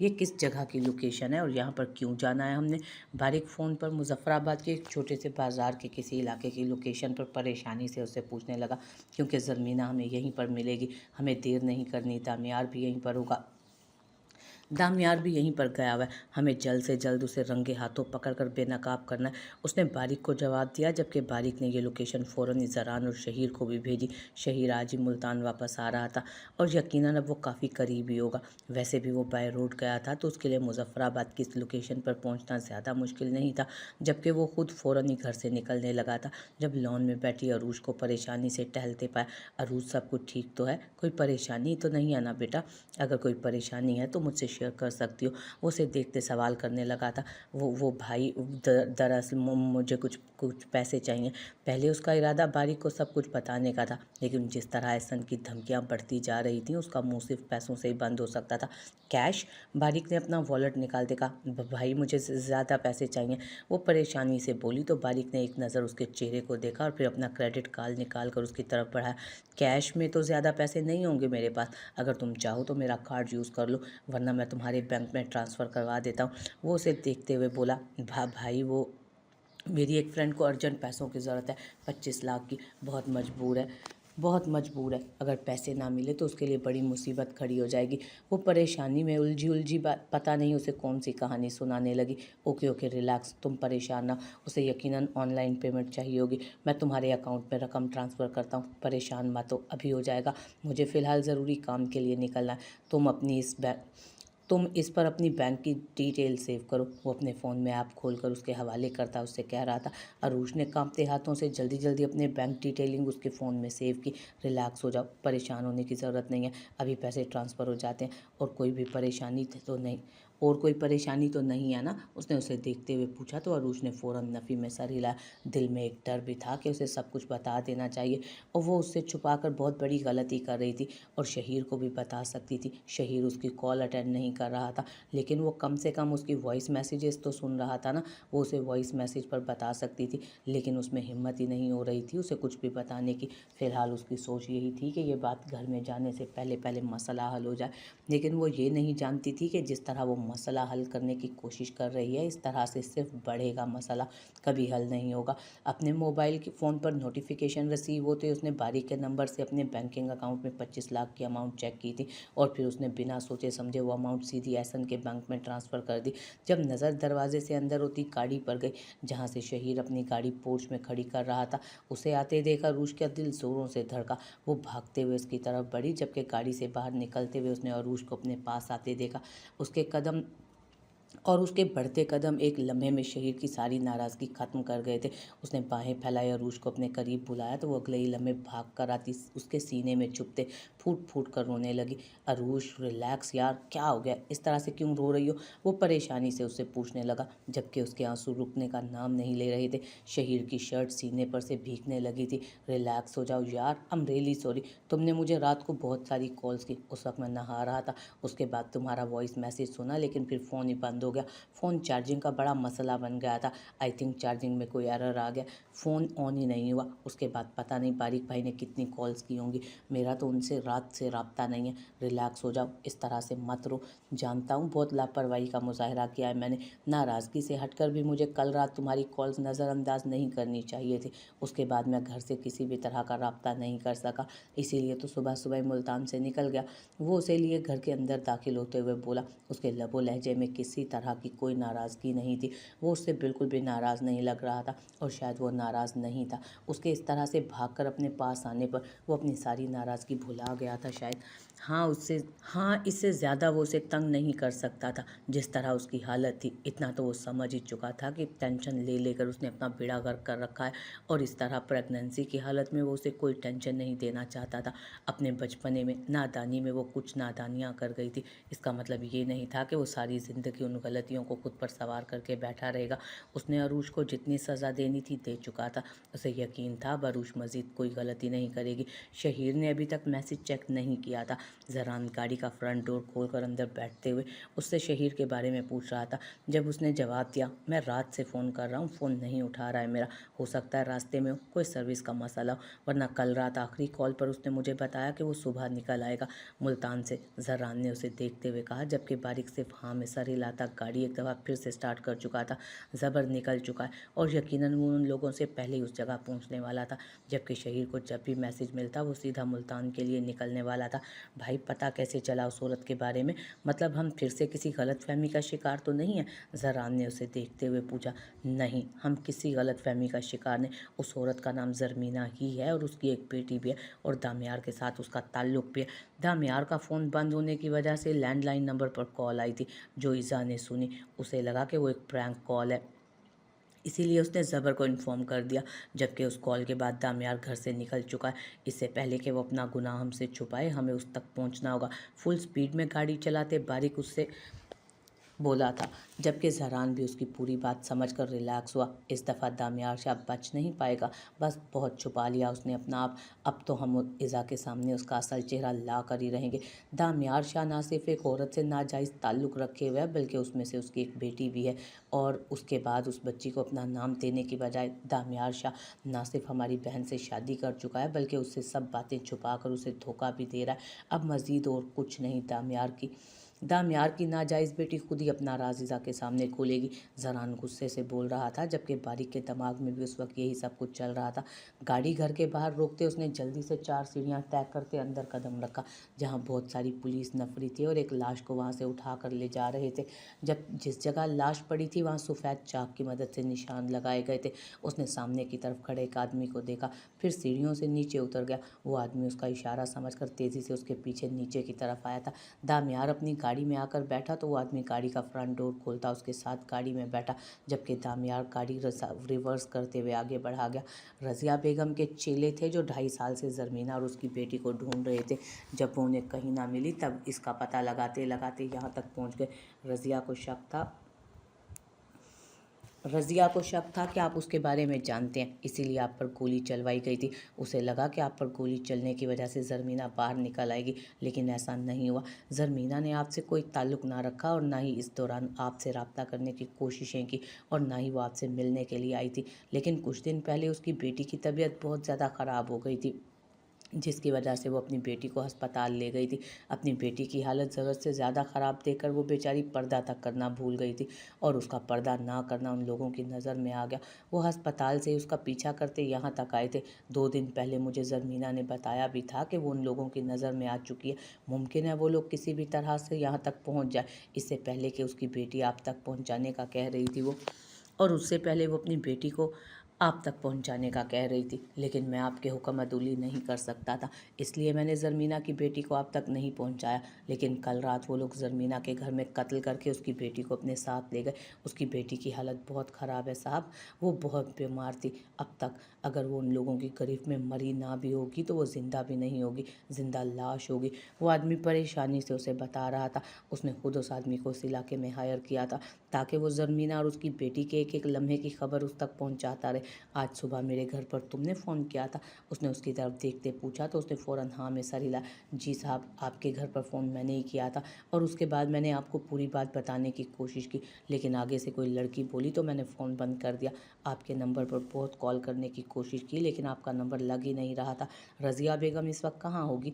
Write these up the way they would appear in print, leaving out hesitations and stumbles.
ये किस जगह की लोकेशन है और यहाँ पर क्यों जाना है हमने। बारिक फ़ोन पर मुजफ्फराबाद के एक छोटे से बाज़ार के किसी इलाके की लोकेशन पर परेशानी से उससे पूछने लगा, क्योंकि ज़रमीना हमें यहीं पर मिलेगी, हमें देर नहीं करनी, दामियार भी यहीं पर होगा, दामियार भी यहीं पर गया हुआ है, हमें जल्द से जल्द उसे रंगे हाथों पकड़कर बेनकाब करना है। उसने बारिक को जवाब दिया, जबकि बारिक ने ये लोकेशन फ़ौरन ज़रान और शहीर को भी भेजी। शहीर आज ही मुल्तान वापस आ रहा था और यकीनन अब वो काफ़ी करीब ही होगा। वैसे भी वो बाय रोड गया था तो उसके लिए मुजफ्फराबाद की इस लोकेशन पर पहुँचना ज़्यादा मुश्किल नहीं था, जबकि वो खुद फ़ौरन ही घर से निकलने लगा था। जब लॉन में बैठी अरूज को परेशानी से टहलते पाया, अरूज सब कुछ ठीक तो है, कोई परेशानी तो नहीं है ना बेटा? अगर कोई परेशानी है तो मुझसे शेयर कर सकती हो। वो उसे देखते सवाल करने लगा था। वो भाई दरअसल मुझे कुछ कुछ पैसे चाहिए। पहले उसका इरादा बारिक को सब कुछ बताने का था, लेकिन जिस तरह एहसन की धमकियां बढ़ती जा रही थी उसका मुंह सिर्फ पैसों से ही बंद हो सकता था। कैश? बारिक ने अपना वॉलेट निकालते कहा, भाई मुझे ज़्यादा पैसे चाहिए। वो परेशानी से बोली तो बारिक ने एक नज़र उसके चेहरे को देखा और फिर अपना क्रेडिट कार्ड निकाल कर उसकी तरफ बढ़ाया। कैश में तो ज़्यादा पैसे नहीं होंगे मेरे पास, अगर तुम चाहो तो मेरा कार्ड यूज़ कर लो, वरना मैं तुम्हारे बैंक में ट्रांसफ़र करवा देता हूँ। वो उसे देखते हुए बोला, भाई वो मेरी एक फ्रेंड को अर्जेंट पैसों की ज़रूरत है, 25 लाख की, बहुत मजबूर है, बहुत मजबूर है। अगर पैसे ना मिले तो उसके लिए बड़ी मुसीबत खड़ी हो जाएगी। वो परेशानी में उलझी उलझी बात पता नहीं उसे कौन सी कहानी सुनाने लगी। ओके ओके रिलैक्स, तुम परेशान ना, उसे यकीनन ऑनलाइन पेमेंट चाहिए होगी, मैं तुम्हारे अकाउंट में रकम ट्रांसफ़र करता हूँ, परेशान मत हो, अभी हो जाएगा, मुझे फ़िलहाल ज़रूरी काम के लिए निकलना है। तुम इस पर अपनी बैंक की डिटेल सेव करो। वो अपने फ़ोन में ऐप खोलकर उसके हवाले करता उससे कह रहा था। अरूज ने कांपते हाथों से जल्दी जल्दी अपने बैंक डिटेलिंग उसके फ़ोन में सेव की। रिलैक्स हो जाओ, परेशान होने की ज़रूरत नहीं है, अभी पैसे ट्रांसफ़र हो जाते हैं। और कोई परेशानी तो नहीं है ना? उसने उसे देखते हुए पूछा तो अरूज ने फ़ौरन नफ़ी में सर हिलाया। दिल में एक डर भी था कि उसे सब कुछ बता देना चाहिए और वो उससे छुपाकर बहुत बड़ी गलती कर रही थी और शहीर को भी बता सकती थी। शहीर उसकी कॉल अटेंड नहीं कर रहा था, लेकिन वो कम से कम उसकी वॉइस मैसेजेस तो सुन रहा था ना, वो उसे वॉइस मैसेज पर बता सकती थी, लेकिन उसमें हिम्मत ही नहीं हो रही थी उसे कुछ भी बताने की। फ़िलहाल उसकी सोच यही थी कि ये बात घर में जाने से पहले पहले मसला हल हो जाए, लेकिन वो ये नहीं जानती थी कि जिस तरह वो मसला हल करने की कोशिश कर रही है, इस तरह से सिर्फ बढ़ेगा मसला, कभी हल नहीं होगा। अपने मोबाइल के फ़ोन पर नोटिफिकेशन रिसीव होते उसने बारी के नंबर से अपने बैंकिंग अकाउंट में 25 लाख की अमाउंट चेक की थी और फिर उसने बिना सोचे समझे वो अमाउंट सीधी एहसन के बैंक में ट्रांसफ़र कर दी। जब नज़र दरवाजे से अंदर होती गाड़ी पर गई जहाँ से शहीर अपनी गाड़ी पोर्च में खड़ी कर रहा था, उसे आते देखा अरूज का दिल ज़ोरों से धड़का। वो भागते हुए उसकी तरफ बढ़ी, जबकि गाड़ी से बाहर निकलते हुए उसने अरूज को अपने पास आते देखा। उसके कदम और उसके बढ़ते कदम एक लम्हे में शहीर की सारी नाराज़गी ख़त्म कर गए थे। उसने बाहें फैलाई और अरूज को अपने करीब बुलाया तो वो अगले ही लम्हे भाग कर आती उसके सीने में छुपते फूट फूट कर रोने लगी। अरूज रिलैक्स यार, क्या हो गया, इस तरह से क्यों रो रही हो? वो परेशानी से उससे पूछने लगा, जबकि उसके आंसू रुकने का नाम नहीं ले रहे थे। शहीर की शर्ट सीने पर से भीगने लगी थी। रिलैक्स हो जाओ यार, आई एम रियली सॉरी, तुमने मुझे रात को बहुत सारी कॉल्स की, उस वक्त मैं नहा रहा था, उसके बाद तुम्हारा वॉइस मैसेज सुना, लेकिन फिर फ़ोन ही बंद हो गया। फ़ोन चार्जिंग का बड़ा मसला बन गया था, आई थिंक चार्जिंग में कोई एरर आ गया, फ़ोन ऑन ही नहीं हुआ। उसके बाद पता नहीं बारिक भाई ने कितनी कॉल्स की होंगी, मेरा तो उनसे रात से राब्ता नहीं है। रिलैक्स हो जाओ, इस तरह से मत रो, जानता हूँ बहुत लापरवाही का मुजाहरा किया है मैंने, नाराज़गी से हटकर भी मुझे कल रात तुम्हारी कॉल्स नज़रअंदाज नहीं करनी चाहिए थी। उसके बाद मैं घर से किसी भी तरह का राब्ता नहीं कर सका, इसीलिए तो सुबह सुबह मुल्तान से निकल गया। वो उसे लिए घर के अंदर दाखिल होते हुए बोला। उसके लबो लहजे में किसी तरह की कोई नाराज़गी नहीं थी, वो उससे बिल्कुल भी नाराज़ नहीं लग रहा था और शायद वो नाराज़ नहीं था। उसके इस तरह से भागकर अपने पास आने पर वो अपनी सारी नाराज़गी भुला गया था शायद। हाँ, इससे ज़्यादा वो उसे तंग नहीं कर सकता था जिस तरह उसकी हालत थी। इतना तो वो समझ ही चुका था कि टेंशन ले लेकर उसने अपना बेड़ा गर्क कर रखा है और इस तरह प्रेगनेंसी की हालत में वो उसे कोई टेंशन नहीं देना चाहता था। अपने बचपने में नादानी में वो कुछ नादानियाँ कर गई थी, इसका मतलब ये नहीं था कि वो सारी ज़िंदगी उन गलतियों को खुद पर सवार करके बैठा रहेगा। उसने अरूज को जितनी सज़ा देनी थी दे चुका था, उसे यकीन था अब अरूज मज़ीद कोई गलती नहीं करेगी। शहीर ने अभी तक मैसेज चेक नहीं किया था, जहरान गाड़ी का फ्रंट डोर खोलकर अंदर बैठते हुए उससे शहीर के बारे में पूछ रहा था। जब उसने जवाब दिया, मैं रात से फ़ोन कर रहा हूँ, फ़ोन नहीं उठा रहा है मेरा, हो सकता है रास्ते में हो, कोई सर्विस का मसला हो, वरना कल रात आखिरी कॉल पर उसने मुझे बताया कि वो सुबह निकल आएगा मुल्तान से। जहरान ने उसे देखते हुए कहा, जबकि बारिक सिर्फ हाँ में सर हिलाता गाड़ी एक दफ़ा फिर से स्टार्ट कर चुका था। ज़बर निकल चुका है और यकीनन वो उन लोगों से पहले ही उस जगह पहुंचने वाला था। जबकि शहीर को जब भी मैसेज मिलता वो सीधा मुल्तान के लिए निकलने वाला था। भाई पता कैसे चला उस औरत के बारे में? मतलब हम फिर से किसी गलतफहमी का शिकार तो नहीं है? जहरान ने उसे देखते हुए पूछा। नहीं, हम किसी गलतफहमी का शिकार नहीं। उस औरत का नाम ज़रमीना ही है और उसकी एक बेटी भी है और दामियार के साथ उसका ताल्लुक भी है। दामियार का फ़ोन बंद होने की वजह से लैंडलाइन नंबर पर कॉल आई थी जो ईज़ा ने सुनी। उसे लगा कि वो एक प्रैंक कॉल है, इसीलिए उसने ज़बर को इन्फॉर्म कर दिया। जबकि उस कॉल के बाद दामियार घर से निकल चुका है। इससे पहले कि वो अपना गुनाह हमसे छुपाए, हमें उस तक पहुंचना होगा। फुल स्पीड में गाड़ी चलाते बारिक उससे बोला था। जबकि जहरान भी उसकी पूरी बात समझकर रिलैक्स हुआ। इस दफ़ा दामियार शाह बच नहीं पाएगा, बस बहुत छुपा लिया उसने अपना आप। अब तो हम इज़ा के सामने उसका असल चेहरा ला कर ही रहेंगे। दामियार शाह ना सिर्फ एक औरत से नाजायज़ ताल्लुक़ रखे हुए है, बल्कि उसमें से उसकी एक बेटी भी है। और उसके बाद उस बच्ची को अपना नाम देने की बजाय दामियार शाह ना सिर्फ हमारी बहन से शादी कर चुका है, बल्कि उससे सब बातें छुपा कर उसे धोखा भी दे रहा है। अब मज़ीद और कुछ नहीं, दामियार की नाजायज़ बेटी खुद ही अपना राज ईज़ा के सामने खोलेगी। जहरान गुस्से से बोल रहा था, जबकि बारिक के दिमाग में भी उस वक्त यही सब कुछ चल रहा था। गाड़ी घर के बाहर रोकते उसने जल्दी से 4 सीढ़ियाँ तय करते अंदर कदम रखा, जहाँ बहुत सारी पुलिस नफरी थी और एक लाश को वहाँ से उठा कर ले जा रहे थे। जब जिस जगह लाश पड़ी थी वहाँ सफ़ेद चाक की मदद से निशान लगाए गए थे। उसने सामने की तरफ खड़े एक आदमी को देखा, फिर सीढ़ियों से नीचे उतर गया। वो आदमी उसका इशारा समझकर तेज़ी से उसके पीछे नीचे की तरफ आया था। दामियार अपनी गाड़ी में आकर बैठा तो वो आदमी गाड़ी का फ्रंट डोर खोलता उसके साथ गाड़ी में बैठा, जबकि दामियार गाड़ी रिवर्स करते हुए आगे बढ़ा गया। रज़िया बेगम के चेले थे जो 2.5 साल से ज़रमीना और उसकी बेटी को ढूंढ रहे थे। जब वो उन्हें कहीं ना मिली तब इसका पता लगाते लगाते यहाँ तक पहुँच गए। रज़िया को शक था कि आप उसके बारे में जानते हैं, इसीलिए आप पर गोली चलवाई गई थी। उसे लगा कि आप पर गोली चलने की वजह से ज़रमीना बाहर निकल आएगी, लेकिन ऐसा नहीं हुआ। ज़रमीना ने आपसे कोई ताल्लुक़ ना रखा और ना ही इस दौरान आपसे रब्ता करने की कोशिशें की और ना ही वो आपसे मिलने के लिए आई थी। लेकिन कुछ दिन पहले उसकी बेटी की तबीयत बहुत ज़्यादा ख़राब हो गई थी, जिसकी वजह से वो अपनी बेटी को अस्पताल ले गई थी। अपनी बेटी की हालत ज़रूरत से ज़्यादा ख़राब देखकर वो बेचारी पर्दा तक करना भूल गई थी और उसका पर्दा ना करना उन लोगों की नज़र में आ गया। वो अस्पताल से उसका पीछा करते यहाँ तक आए थे। 2 दिन पहले मुझे ज़रमीना ने बताया भी था कि वो उन लोगों की नज़र में आ चुकी है। मुमकिन है वो लोग किसी भी तरह से यहाँ तक पहुँच जाए, इससे पहले कि उसकी बेटी आप तक पहुँचाने का कह रही थी वो, और उससे पहले वो अपनी बेटी को आप तक पहुंचाने का कह रही थी। लेकिन मैं आपके हुक्म अदूली नहीं कर सकता था, इसलिए मैंने ज़रमीना की बेटी को आप तक नहीं पहुंचाया। लेकिन कल रात वो लोग ज़रमीना के घर में कत्ल करके उसकी बेटी को अपने साथ ले गए। उसकी बेटी की हालत बहुत ख़राब है साहब, वो बहुत बीमार थी अब तक। अगर वो उन लोगों की गिरफ्त में मरी ना भी होगी तो वो ज़िंदा भी नहीं होगी, ज़िंदा लाश होगी। वो आदमी परेशानी से उसे बता रहा था। उसने खुद उस आदमी को उस इलाके में हायर किया था ताकि वो ज़रमीना और उसकी बेटी के एक एक लम्हे की खबर उस तक पहुंचाता रहे। आज सुबह मेरे घर पर तुमने फ़ोन किया था? उसने उसकी तरफ देखते पूछा तो उसने फ़ौरन हाँ में सर हिलाया। जी साहब, आपके घर पर फ़ोन मैंने ही किया था और उसके बाद मैंने आपको पूरी बात बताने की कोशिश की, लेकिन आगे से कोई लड़की बोली तो मैंने फ़ोन बंद कर दिया। आपके नंबर पर बहुत कॉल करने की कोशिश की, लेकिन आपका नंबर लग ही नहीं रहा था। रज़िया बेगम इस वक्त कहाँ होगी?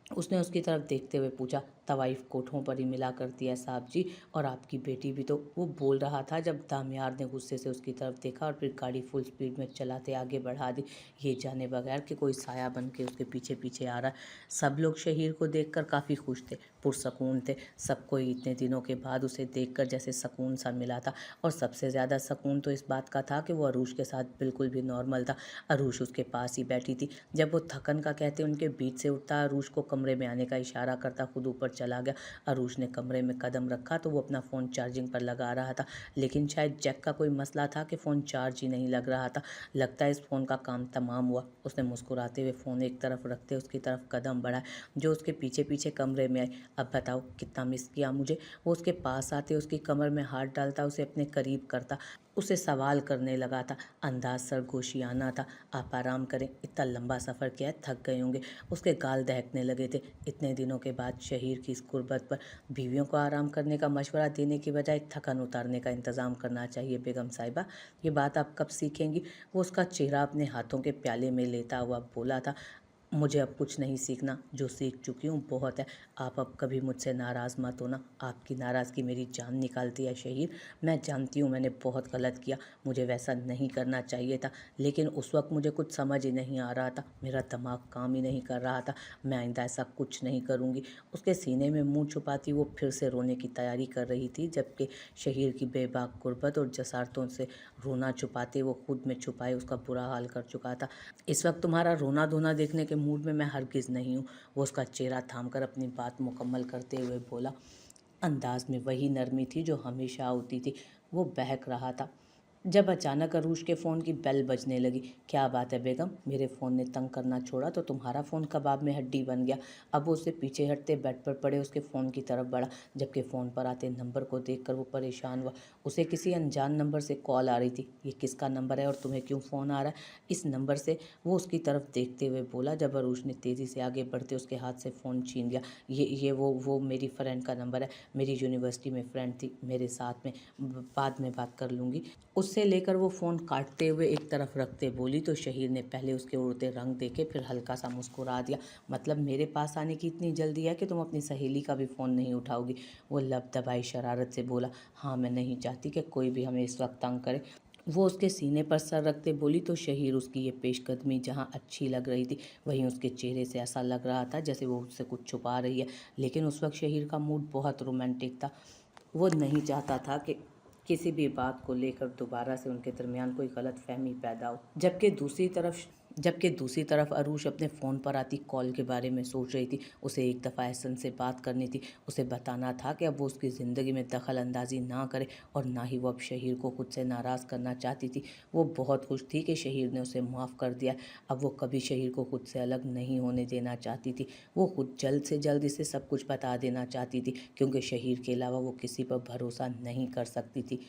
उसने उसकी तरफ देखते हुए पूछा। तवाइफ कोठों पर ही मिला करती है साहब जी, और आपकी बेटी भी तो, वो बोल रहा था जब दामियार ने गुस्से से उसकी तरफ देखा और फिर गाड़ी फुल स्पीड में चलाते आगे बढ़ा दी, ये जाने बगैर कि कोई साया बन के उसके पीछे पीछे आ रहा है। सब लोग शहीर को देखकर काफ़ी खुश थे, पुरसकून थे। सबको इतने दिनों के बाद उसे देखकर जैसे सुकून सा मिला था, और सबसे ज़्यादा सुकून तो इस बात का था कि वो अरूश के साथ बिल्कुल भी नॉर्मल था। अरूश उसके पास ही बैठी थी। जब वो थकन का कहते उनके बीच से उठता, अरूश को कमरे में आने का इशारा करता खुद ऊपर चला गया। अरूश ने कमरे में कदम रखा तो वो अपना फ़ोन चार्जिंग पर लगा रहा था, लेकिन शायद जैक का कोई मसला था कि फ़ोन चार्ज ही नहीं लग रहा था। लगता है इस फ़ोन का काम तमाम हुआ। उसने मुस्कुराते हुए फ़ोन एक तरफ रखते उसकी तरफ कदम बढ़ाए, जो उसके पीछे पीछे कमरे में आई। अब बताओ कितना मिस किया मुझे? वो उसके पास आते उसकी कमर में हाथ डालता, उसे अपने करीब करता। उसे सवाल करने लगा था। अंदाज सरगोशियाना था। आप आराम करें, इतना लंबा सफ़र किया है, थक गए होंगे। उसके गाल दहकने लगे थे। इतने दिनों के बाद शहीर की इस गुर्बत पर बीवियों को आराम करने का मशवरा देने की बजाय थकन उतारने का इंतज़ाम करना चाहिए बेगम साहिबा। ये बात आप कब सीखेंगी? वो उसका चेहरा अपने हाथों के प्याले में लेता हुआ बोला था। मुझे अब कुछ नहीं सीखना, जो सीख चुकी हूँ बहुत है। आप अब कभी मुझसे नाराज़ मत होना। आपकी नाराज़गी मेरी जान निकालती है शहीर। मैं जानती हूँ मैंने बहुत गलत किया, मुझे वैसा नहीं करना चाहिए था, लेकिन उस वक्त मुझे कुछ समझ ही नहीं आ रहा था, मेरा दिमाग काम ही नहीं कर रहा था। मैं आइंदा ऐसा कुछ नहीं करूँगी। उसके सीने में मुँह छुपाती वो फिर से रोने की तैयारी कर रही थी, जबकि शहीर की बेबाक गुर्बत और जसारतों से रोना छुपाते वो खुद में छुपाए उसका बुरा हाल कर चुका था। इस वक्त तुम्हारा रोना धोना देखने के मूड में मैं हरगिज़ नहीं हूँ। वो उसका चेहरा थामकर अपनी बात मुकम्मल करते हुए बोला। अंदाज में वही नरमी थी जो हमेशा होती थी। वो बहक रहा था जब अचानक अरूश के फ़ोन की बेल बजने लगी। क्या बात है बेगम, मेरे फ़ोन ने तंग करना छोड़ा तो तुम्हारा फ़ोन कबाब में हड्डी बन गया। अब वो उससे पीछे हटते बेड पर पड़े उसके फ़ोन की तरफ बढ़ा, जबकि फ़ोन पर आते नंबर को देखकर वो परेशान हुआ। उसे किसी अनजान नंबर से कॉल आ रही थी। ये किसका नंबर है और तुम्हें क्यों फ़ोन आ रहा है? इस नंबर से, वो उसकी तरफ देखते हुए बोला, जब अरूश ने तेज़ी से आगे बढ़ते उसके हाथ से फ़ोन छीन लिया। ये वो मेरी फ्रेंड का नंबर है, मेरी यूनिवर्सिटी में फ्रेंड थी, मेरे साथ में, बाद में बात कर लूँगी। उससे लेकर वो फ़ोन काटते हुए एक तरफ रखते बोली तो शहीर ने पहले उसके उड़ते रंग देखे, फिर हल्का सा मुस्कुरा दिया। मतलब मेरे पास आने की इतनी जल्दी है कि तुम अपनी सहेली का भी फ़ोन नहीं उठाओगी? वो लब दबाई शरारत से बोला। हाँ, मैं नहीं चाहती कि कोई भी हमें इस वक्त तंग करे। वो उसके सीने पर सर रखते बोली तो शहीर उसकी ये पेशकदमी जहाँ अच्छी लग रही थी, वहीं उसके चेहरे से ऐसा लग रहा था जैसे वो उससे कुछ छुपा रही है। लेकिन उस वक्त शहीर का मूड बहुत रोमांटिक था। वो नहीं चाहता था कि किसी भी बात को लेकर दोबारा से उनके दरमियान कोई गलतफहमी पैदा हो। जबकि दूसरी तरफ अरूश अपने फ़ोन पर आती कॉल के बारे में सोच रही थी। उसे एक दफ़ा एहसन से बात करनी थी। उसे बताना था कि अब वो उसकी ज़िंदगी में दखल अंदाजी ना करे, और ना ही वो अब शहीर को खुद से नाराज़ करना चाहती थी। वो बहुत खुश थी कि शहीर ने उसे माफ़ कर दिया। अब वो कभी शहीर को खुद से अलग नहीं होने देना चाहती थी। वो खुद जल्द से जल्द इसे सब कुछ बता देना चाहती थी, क्योंकि शहीर के अलावा वो किसी पर भरोसा नहीं कर सकती थी।